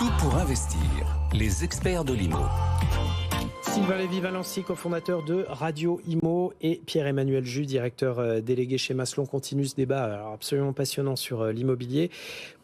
Tout pour investir. Les experts de l'IMO. Sylvain Lévy-Valency, cofondateur de Radio Imo, et Pierre-Emmanuel Jus, directeur délégué chez Maslow. On continue ce débat absolument passionnant sur l'immobilier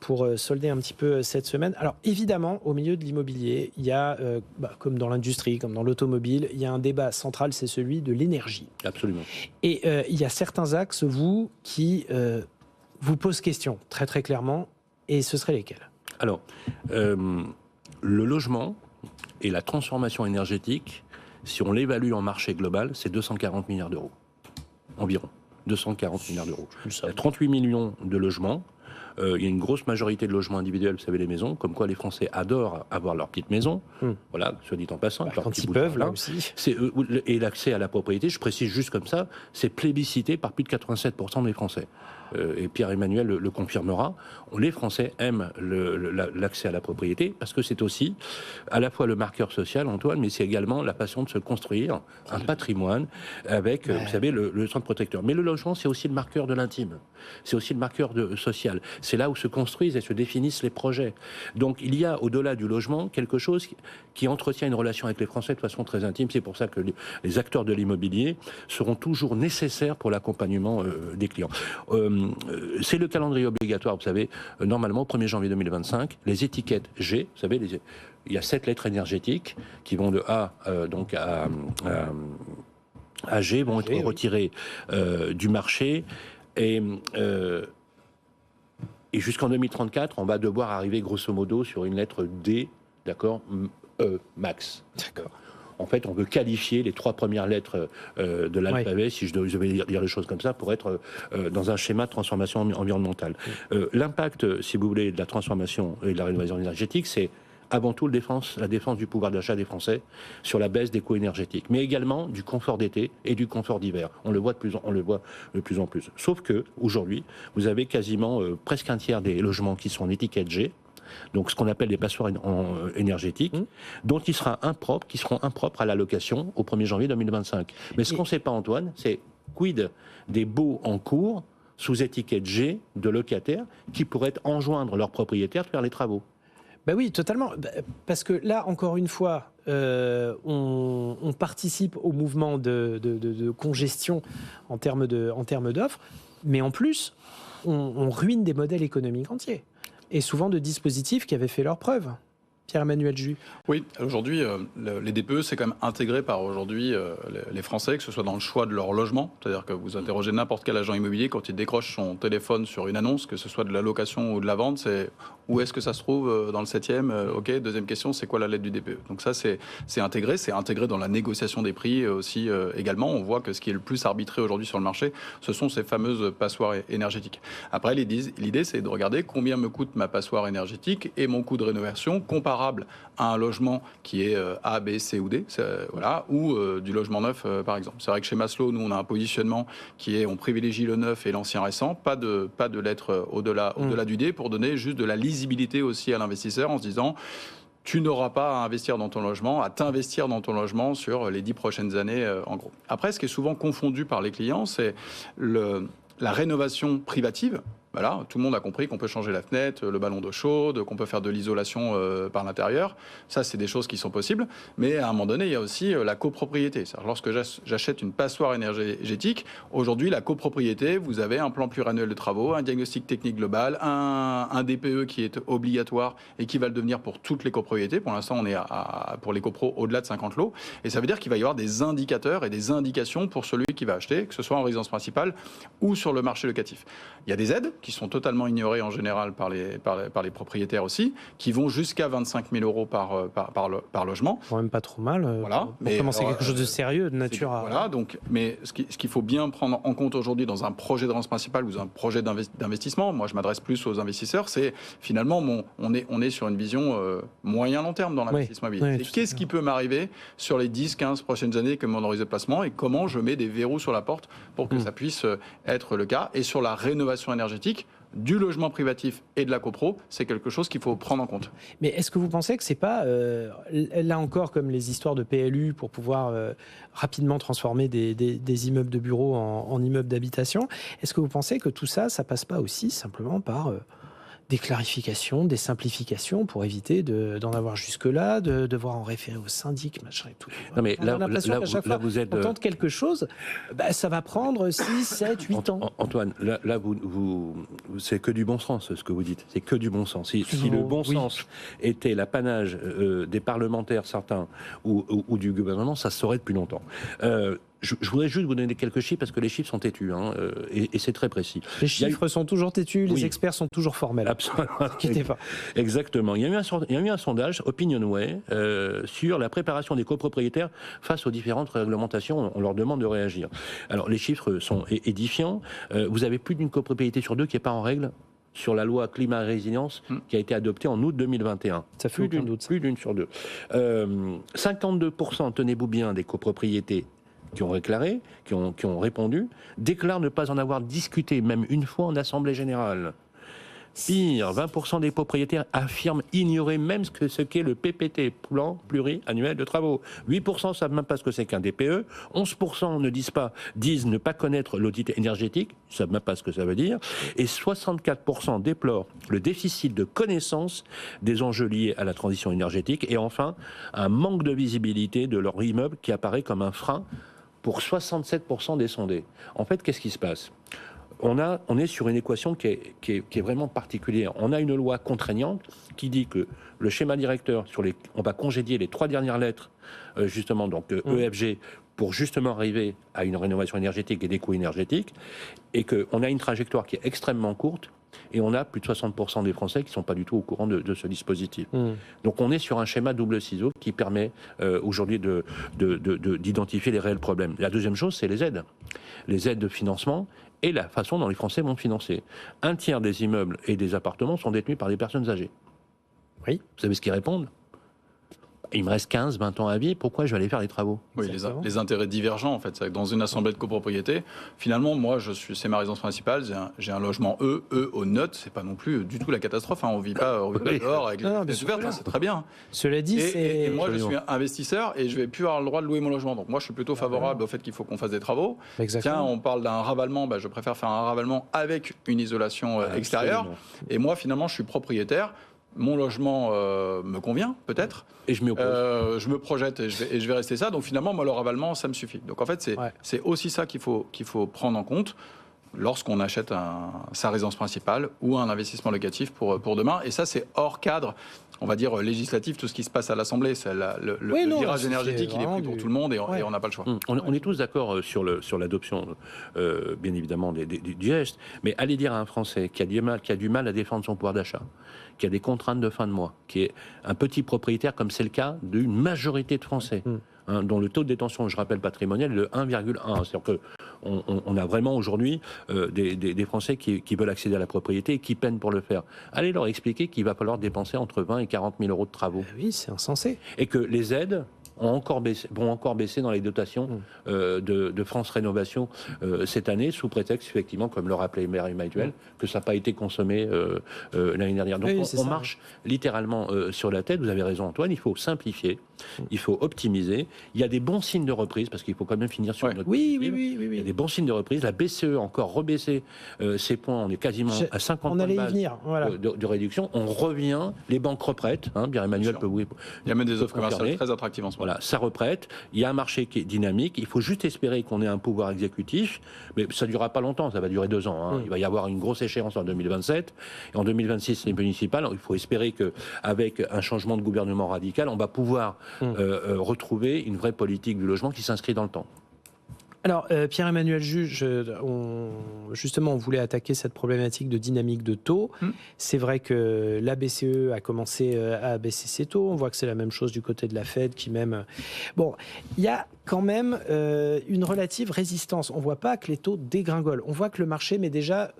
pour solder un petit peu cette semaine. Alors évidemment, au milieu de l'immobilier, il y a, comme dans l'industrie, comme dans l'automobile, il y a un débat central, c'est celui de l'énergie. Absolument. Et il y a certains axes, qui vous posent question, très très clairement, et ce seraient lesquels ? Alors, le logement et la transformation énergétique, si on l'évalue en marché global, c'est 240 milliards d'euros. Environ. 240 milliards d'euros. Il y a 38 millions de logements. Il y a une grosse majorité de logements individuels, vous savez, les maisons, comme quoi les Français adorent avoir leur petite maison. Voilà, soit dit en passant. Quand ils peuvent, là aussi. Et l'accès à la propriété, je précise juste comme ça, c'est plébiscité par plus de 87% des Français. Et Pierre-Emmanuel le confirmera, les Français aiment l'accès à la propriété parce que c'est aussi à la fois le marqueur social, Antoine, mais c'est également la passion de se construire un patrimoine avec, vous savez, le centre protecteur. Mais le logement, c'est aussi le marqueur de l'intime. C'est aussi le marqueur social. C'est là où se construisent et se définissent les projets. Donc il y a, au-delà du logement, quelque chose qui entretient une relation avec les Français de façon très intime. C'est pour ça que les acteurs de l'immobilier seront toujours nécessaires pour l'accompagnement des clients. C'est le calendrier obligatoire, vous savez, normalement au 1er janvier 2025, les étiquettes G, vous savez, il y a 7 lettres énergétiques qui vont de A donc à G, vont être retirées du marché, et jusqu'en 2034, on va devoir arriver grosso modo sur une lettre D, d'accord, E, max. D'accord. En fait, on veut qualifier les 3 premières lettres de l'alphabet, si je devais dire les choses comme ça, pour être dans un schéma de transformation environnementale. L'impact, si vous voulez, de la transformation et de la rénovation énergétique, c'est avant tout la défense du pouvoir d'achat des Français sur la baisse des coûts énergétiques, mais également du confort d'été et du confort d'hiver. On le voit de plus en plus. Sauf que aujourd'hui, vous avez quasiment presque un tiers des logements qui sont en étiquette G, donc ce qu'on appelle les passoires énergétiques, dont qui seront impropres à la location au 1er janvier 2025. Mais ce qu'on ne sait pas, Antoine, c'est quid des baux en cours sous étiquette G de locataires qui pourraient enjoindre leurs propriétaires de faire les travaux. Ben oui, totalement. Parce que là, encore une fois, on participe au mouvement de congestion en termes d'offres, mais en plus, on ruine des modèles économiques entiers. Et souvent de dispositifs qui avaient fait leurs preuves. Pierre-Emmanuel Jus. Oui, aujourd'hui, les DPE, c'est quand même intégré par aujourd'hui les Français, que ce soit dans le choix de leur logement. C'est-à-dire que vous interrogez n'importe quel agent immobilier, quand il décroche son téléphone sur une annonce, que ce soit de la location ou de la vente, c'est où est-ce que ça se trouve dans le 7e. OK, deuxième question, c'est quoi la lettre du DPE? Donc ça, c'est intégré dans la négociation des prix aussi également. On voit que ce qui est le plus arbitré aujourd'hui sur le marché, ce sont ces fameuses passoires énergétiques. Après, l'idée, c'est de regarder combien me coûte ma passoire énergétique et mon coût de rénovation comparable à un logement qui est A, B, C ou D, voilà, ou du logement neuf, par exemple. C'est vrai que chez Maslow, nous, on a un positionnement qui est, on privilégie le neuf et l'ancien récent, pas de lettres au-delà du D, pour donner juste de la lisibilité aussi à l'investisseur en se disant, tu n'auras pas à investir dans ton logement, à t'investir dans ton logement sur les 10 prochaines années, en gros. Après, ce qui est souvent confondu par les clients, c'est la rénovation privative. Voilà, tout le monde a compris qu'on peut changer la fenêtre, le ballon d'eau chaude, qu'on peut faire de l'isolation par l'intérieur. Ça, c'est des choses qui sont possibles. Mais à un moment donné, il y a aussi la copropriété. C'est-à-dire, lorsque j'achète une passoire énergétique, aujourd'hui, la copropriété, vous avez un plan pluriannuel de travaux, un diagnostic technique global, un DPE qui est obligatoire et qui va le devenir pour toutes les copropriétés. Pour l'instant, on est pour les copros au-delà de 50 lots. Et ça veut dire qu'il va y avoir des indicateurs et des indications pour celui qui va acheter, que ce soit en résidence principale ou sur le marché locatif. Il y a des aides qui sont totalement ignorées en général par les propriétaires aussi, qui vont jusqu'à 25 000 euros par logement. Quand même pas trop mal. Voilà. Mais commencer quelque chose de sérieux, de nature à... Voilà, donc, mais ce qu'il faut bien prendre en compte aujourd'hui dans un projet de résidence principale ou un projet d'investissement, moi je m'adresse plus aux investisseurs, c'est finalement, on est sur une vision moyen-long terme dans l'investissement immobilier. Qu'est-ce qui peut m'arriver sur les 10-15 prochaines années comme mon horizon de placement et comment je mets des verrous sur la porte pour que ça puisse être le cas. Et sur la rénovation énergétique, du logement privatif et de la copro, c'est quelque chose qu'il faut prendre en compte. Mais est-ce que vous pensez que c'est pas, là encore, comme les histoires de PLU pour pouvoir rapidement transformer des immeubles de bureaux en immeubles d'habitation, est-ce que vous pensez que tout ça, ça passe pas aussi simplement par des clarifications, des simplifications pour éviter d'en avoir jusque-là, de devoir en référer au syndic, machin et tout. Non mais là vous êtes... On tente quelque chose, ça va prendre 6, 7, 8 ans. Antoine, là c'est que du bon sens ce que vous dites. C'est que du bon sens. Si le bon sens était l'apanage des parlementaires certains ou du gouvernement, ça se saurait depuis longtemps. Je voudrais juste vous donner quelques chiffres parce que les chiffres sont têtus et c'est très précis. Les chiffres sont toujours têtus, les experts sont toujours formels. Absolument. Ne vous inquiétez pas. Exactement. Il y a eu un sondage Opinionway sur la préparation des copropriétaires face aux différentes réglementations. On leur demande de réagir. Alors les chiffres sont édifiants. Vous avez plus d'une copropriété sur 2 qui n'est pas en règle sur la loi climat et résilience qui a été adoptée en août 2021. Ça fait aucun doute. Plus d'une sur 2. 52%, tenez-vous bien, des copropriétés qui ont déclaré, qui ont répondu, déclarent ne pas en avoir discuté, même une fois en assemblée générale. Pire, 20% des propriétaires affirment ignorer même ce qu'est le PPT, plan pluriannuel de travaux. 8% ne savent même pas ce que c'est qu'un DPE. 11% disent ne pas connaître l'audit énergétique, ils ne savent même pas ce que ça veut dire. Et 64% déplorent le déficit de connaissance des enjeux liés à la transition énergétique. Et enfin, un manque de visibilité de leur immeuble qui apparaît comme un frein pour 67% des sondés. En fait, qu'est-ce qui se passe ? On est sur une équation qui est vraiment particulière. On a une loi contraignante qui dit que le schéma directeur, on va congédier les 3 dernières lettres, justement, donc EFG, pour justement arriver à une rénovation énergétique et des coûts énergétiques, et qu'on a une trajectoire qui est extrêmement courte, et on a plus de 60% des Français qui ne sont pas du tout au courant de ce dispositif. Donc on est sur un schéma double ciseau qui permet aujourd'hui d'identifier les réels problèmes. La deuxième chose, c'est les aides de financement et la façon dont les Français vont financer. 1/3 des immeubles et des appartements sont détenus par des personnes âgées. Oui. Vous savez ce qu'ils répondent ? Il me reste 15, 20 ans à vivre, pourquoi je vais aller faire les travaux ? Oui, les intérêts divergents, en fait. C'est que dans une assemblée de copropriété, finalement, moi, c'est ma résidence principale, j'ai un logement E aux notes, c'est pas non plus du tout la catastrophe. On vit pas dehors avec les fenêtres ouvertes, c'est très bien. Cela dit, et moi, je suis investisseur et je vais plus avoir le droit de louer mon logement. Donc moi, je suis plutôt favorable au fait qu'il faut qu'on fasse des travaux. Exactement. Tiens, on parle d'un ravalement, je préfère faire un ravalement avec une isolation extérieure. Et moi, finalement, je suis propriétaire. Mon logement me convient, peut-être. Et je m'y oppose. Je me projette et je vais rester ça. Donc finalement, moi, le ravalement, ça me suffit. Donc en fait, c'est aussi ça qu'il faut prendre en compte lorsqu'on achète sa résidence principale ou un investissement locatif pour demain. Et ça, c'est hors cadre, on va dire, législatif, tout ce qui se passe à l'Assemblée. Le virage énergétique, il est pris pour tout le monde et on n'a pas le choix. On est tous d'accord sur l'adoption, bien évidemment, du geste. Mais allez dire à un Français qui a du mal à défendre son pouvoir d'achat, qui a des contraintes de fin de mois, qui est un petit propriétaire, comme c'est le cas d'une majorité de Français, dont le taux de détention, je rappelle, patrimonial est de 1,1. C'est-à-dire qu'on a vraiment aujourd'hui des Français qui veulent accéder à la propriété et qui peinent pour le faire. Allez leur expliquer qu'il va falloir dépenser entre 20 et 40 000 euros de travaux. Oui, c'est insensé. Et que les aides vont encore baisser dans les dotations de France Rénovation cette année, sous prétexte, effectivement, comme le rappelait Maire Emmanuel, que ça n'a pas été consommé l'année dernière. Donc on marche littéralement sur la tête. Vous avez raison, Antoine, il faut simplifier, il faut optimiser. Il y a des bons signes de reprise, parce qu'il faut quand même finir sur notre oui. Il y a des bons signes de reprise. La BCE a encore rebaissé ses points. On est quasiment à 50 points de base de réduction. On revient, les banques reprêtent. Pierre Emmanuel peut vous... Il y a même des offres commerciales très attractives en ce moment. Voilà, ça reprête, il y a un marché qui est dynamique, il faut juste espérer qu'on ait un pouvoir exécutif, mais ça ne durera pas longtemps, ça va durer 2 ans. Il va y avoir une grosse échéance en 2027, et en 2026, les municipales, il faut espérer qu'avec un changement de gouvernement radical, on va pouvoir retrouver une vraie politique du logement qui s'inscrit dans le temps. Alors, Pierre-Emmanuel Juge, justement, on voulait attaquer cette problématique de dynamique de taux. C'est vrai que la BCE a commencé à baisser ses taux. On voit que c'est la même chose du côté de la Fed qui même... Bon, il y a quand même une relative résistance. On ne voit pas que les taux dégringolent. On voit que le marché met déjà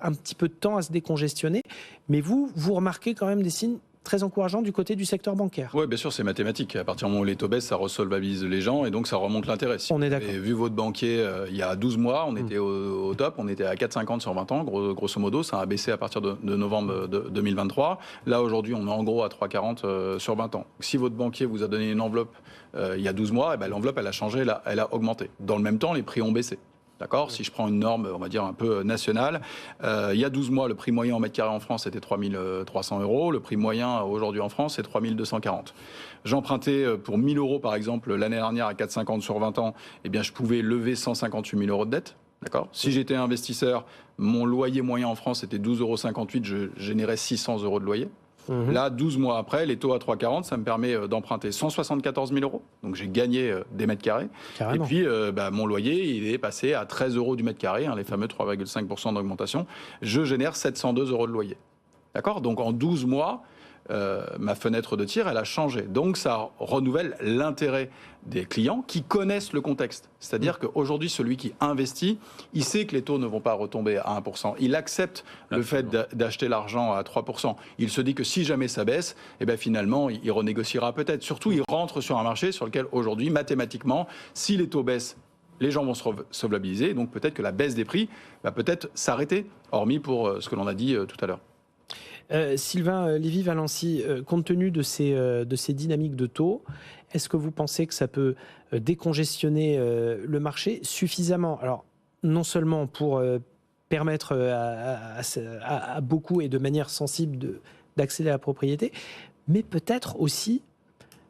un petit peu de temps à se décongestionner. Mais vous remarquez quand même des signes très encourageant du côté du secteur bancaire. Oui, bien sûr, c'est mathématique. À partir du moment où les taux baissent, ça resolvabilise les gens et donc ça remonte l'intérêt. On est d'accord. Et vu votre banquier, il y a 12 mois, on était au top, on était à 4,50 sur 20 ans, grosso modo. Ça a baissé à partir de novembre 2023. Là, aujourd'hui, on est en gros à 3,40 sur 20 ans. Si votre banquier vous a donné une enveloppe il y a 12 mois, l'enveloppe, elle a changé, elle a augmenté. Dans le même temps, les prix ont baissé. D'accord ? Si je prends une norme, on va dire un peu nationale, il y a 12 mois, le prix moyen en mètre carré en France était 3 300 €. Le prix moyen aujourd'hui en France, c'est 3 240. J'empruntais pour 1 000 € par exemple l'année dernière à 4,50 sur 20 ans, eh bien je pouvais lever 158 000 € de dette. D'accord ? Si j'étais investisseur, mon loyer moyen en France était 12,58 €, je générais 600 € de loyer. Là, 12 mois après, les taux à 3,40, ça me permet d'emprunter 174 000 €. Donc, j'ai gagné des mètres carrés. Carrément. Et puis, mon loyer, il est passé à 13 € du mètre carré, les fameux 3,5% d'augmentation. Je génère 702 € de loyer. D'accord ? Donc, en 12 mois, ma fenêtre de tir, elle a changé. Donc, ça renouvelle l'intérêt des clients qui connaissent le contexte. C'est-à-dire qu'aujourd'hui, celui qui investit, il sait que les taux ne vont pas retomber à 1%. Il accepte le fait d'acheter l'argent à 3%. Il se dit que si jamais ça baisse, eh bien, finalement, il renégociera peut-être. Surtout, il rentre sur un marché sur lequel, aujourd'hui, mathématiquement, si les taux baissent, les gens vont se solvabiliser. Donc, peut-être que la baisse des prix va peut-être s'arrêter, hormis pour ce que l'on a dit tout à l'heure. Sylvain Lévy-Valency, compte tenu de ces dynamiques de taux, est-ce que vous pensez que ça peut décongestionner le marché suffisamment ? Alors, non seulement pour permettre à beaucoup et de manière sensible d'accéder à la propriété, mais peut-être aussi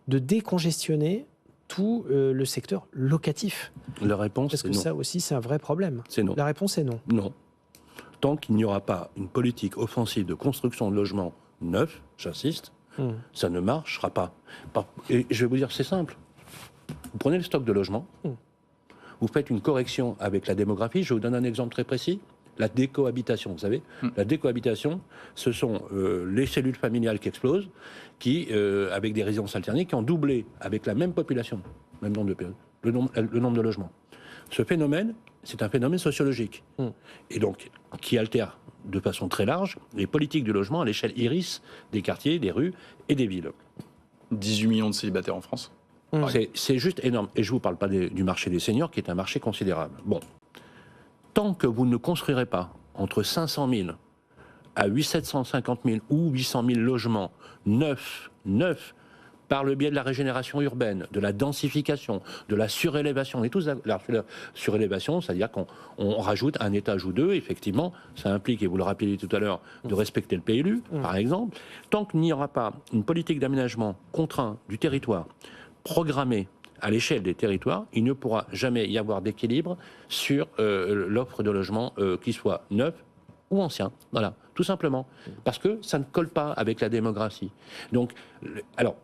de décongestionner tout le secteur locatif. La réponse Parce est que non. ça aussi, c'est un vrai problème. C'est non. La réponse est non. Non. Tant qu'il n'y aura pas une politique offensive de construction de logements neufs, j'insiste, ça ne marchera pas. Et je vais vous dire, c'est simple. Vous prenez le stock de logements, vous faites une correction avec la démographie. Je vous donne un exemple très précis. La décohabitation, vous savez. La décohabitation, ce sont les cellules familiales qui explosent, avec des résidences alternées, qui ont doublé avec la même population, même nombre de périodes, le nombre de logements. Ce phénomène, c'est un phénomène sociologique. Et donc, qui altère de façon très large les politiques du logement à l'échelle iris des quartiers, des rues et des villes. 18 millions de célibataires en France. C'est juste énorme. Et je ne vous parle pas du marché des seniors, qui est un marché considérable. Bon. Tant que vous ne construirez pas entre 500 000 à 750 000 ou 800 000 logements neufs, par le biais de la régénération urbaine, de la densification, de la surélévation. Et tout ça, la surélévation, c'est-à-dire qu'on rajoute un étage ou deux, effectivement, ça implique, et vous le rappeliez tout à l'heure, de respecter le PLU, par exemple. Tant qu'il n'y aura pas une politique d'aménagement contraint du territoire, programmée à l'échelle des territoires, il ne pourra jamais y avoir d'équilibre sur l'offre de logement qui soit neuf ou ancien. Voilà, tout simplement. Parce que ça ne colle pas avec la démographie. Donc, alors,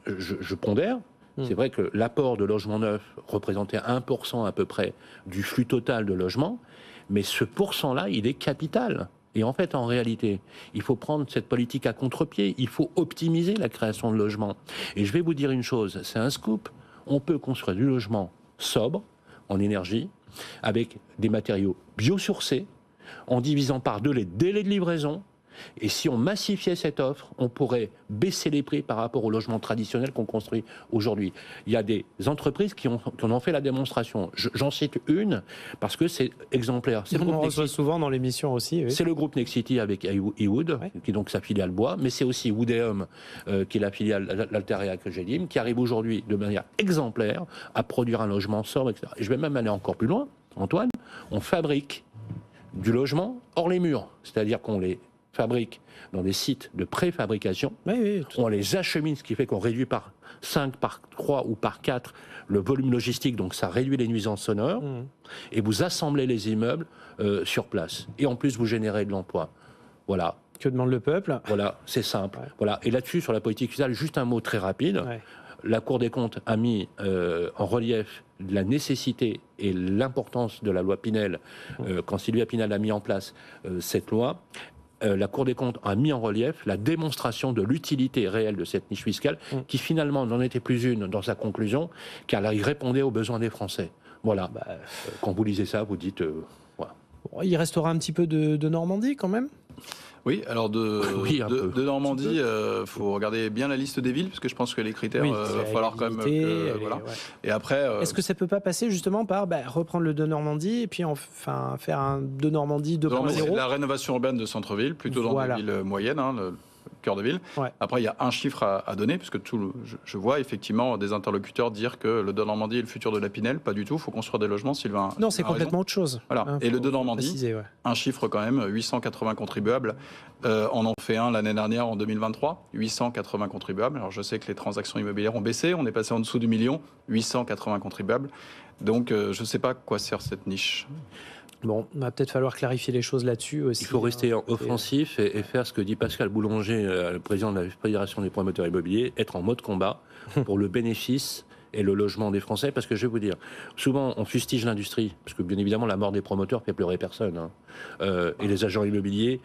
je pondère. C'est vrai que l'apport de logements neufs représentait 1% à peu près du flux total de logements, mais ce pourcent-là, il est capital. Et en fait, en réalité, il faut prendre cette politique à contre-pied. Il faut optimiser la création de logements. Et je vais vous dire une chose, c'est un scoop. On peut construire du logement sobre, en énergie, avec des matériaux biosourcés, en divisant par 2 les délais de livraison. Et si on massifiait cette offre, on pourrait baisser les prix par rapport aux logements traditionnels qu'on construit aujourd'hui. Il y a des entreprises qui en ont fait la démonstration. J'en cite une parce que c'est exemplaire. C'est On reçoit souvent dans l'émission aussi. Oui. C'est le groupe Nexity avec eWood, qui est donc sa filiale bois, mais c'est aussi Woodeum, qui est la filiale l'Altaria que j'ai dit, qui arrive aujourd'hui de manière exemplaire à produire un logement sobre, etc. Et je vais même aller encore plus loin, Antoine. On fabrique du logement hors les murs, c'est-à-dire qu'on les fabrique dans des sites de préfabrication, on les achemine, ce qui fait qu'on réduit par 5, par 3 ou par 4 le volume logistique, donc ça réduit les nuisances sonores, et vous assemblez les immeubles sur place. Et en plus, vous générez de l'emploi. Voilà. Que demande le peuple ? Voilà, c'est simple. Voilà. Et là-dessus, sur la politique fiscale, juste un mot très rapide. La Cour des comptes a mis en relief la nécessité et l'importance de la loi Pinel, quand Sylvia Pinel a mis en place cette loi. La Cour des comptes a mis en relief la démonstration de l'utilité réelle de cette niche fiscale, qui finalement n'en était plus une dans sa conclusion, car elle répondait aux besoins des Français. Voilà. Quand vous lisez ça, vous dites... voilà. Bon, il restera un petit peu de Normandie quand même ? Oui, alors de Normandie, il faut regarder bien la liste des villes, parce que je pense que les critères, il va falloir quand même... voilà. Et après... Est-ce que ça ne peut pas passer justement par reprendre le de Normandie et puis enfin faire un de Normandie 2.0 ? C'est de la rénovation urbaine de centre-ville, plutôt dans des villes moyennes. cœur de ville. Ouais. Après, il y a un chiffre à donner, puisque je vois effectivement des interlocuteurs dire que le Denormandie est le futur de la Pinel. Pas du tout, il faut construire des logements, Sylvain. Non, c'est complètement autre chose. Voilà. Hein, et le Denormandie, préciser, un chiffre quand même, 880 contribuables. On en fait un l'année dernière en 2023, 880 contribuables. Alors je sais que les transactions immobilières ont baissé, on est passé en dessous du million, 880 contribuables. Donc je ne sais pas à quoi sert cette niche. Bon, il va peut-être falloir clarifier les choses là-dessus aussi. Il faut rester offensif et faire ce que dit Pascal Boulanger, le président de la Fédération des promoteurs immobiliers, être en mode combat pour le bénéfice et le logement des Français. Parce que je vais vous dire, souvent on fustige l'industrie, parce que bien évidemment la mort des promoteurs fait pleurer personne. Et les agents immobiliers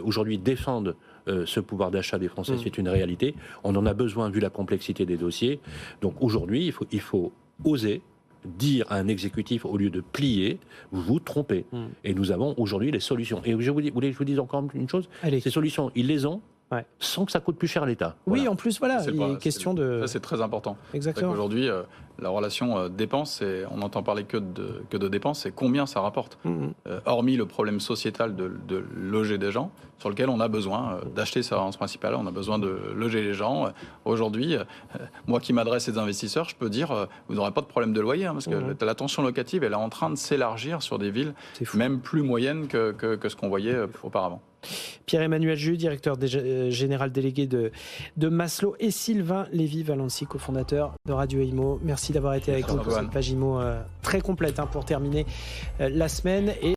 aujourd'hui défendent ce pouvoir d'achat des Français, c'est une réalité. On en a besoin vu la complexité des dossiers. Donc aujourd'hui, il faut oser dire à un exécutif, au lieu de plier, vous vous trompez. Et nous avons aujourd'hui les solutions. Et je vous dis, vous voulez que je vous dise encore une chose ? Allez. Ces solutions, ils les ont sans que ça coûte plus cher à l'État. Oui, Voilà. en plus, voilà, il est question de... Ça, c'est très important. Exactement. Aujourd'hui, la relation dépenses, on n'entend parler que de dépenses, c'est combien ça rapporte. Hormis le problème sociétal de loger des gens, sur lequel on a besoin d'acheter sa résidence principale, on a besoin de loger les gens. Aujourd'hui, moi qui m'adresse à des investisseurs, je peux dire, vous n'aurez pas de problème de loyer, parce que la tension locative, elle est en train de s'élargir sur des villes même plus moyennes que ce qu'on voyait auparavant. Pierre-Emmanuel Jus, directeur général délégué de Maslow, et Sylvain Lévy-Valency, cofondateur de Radio Imo. Merci d'avoir été avec nous pour cette page Imo très complète pour terminer la semaine. Et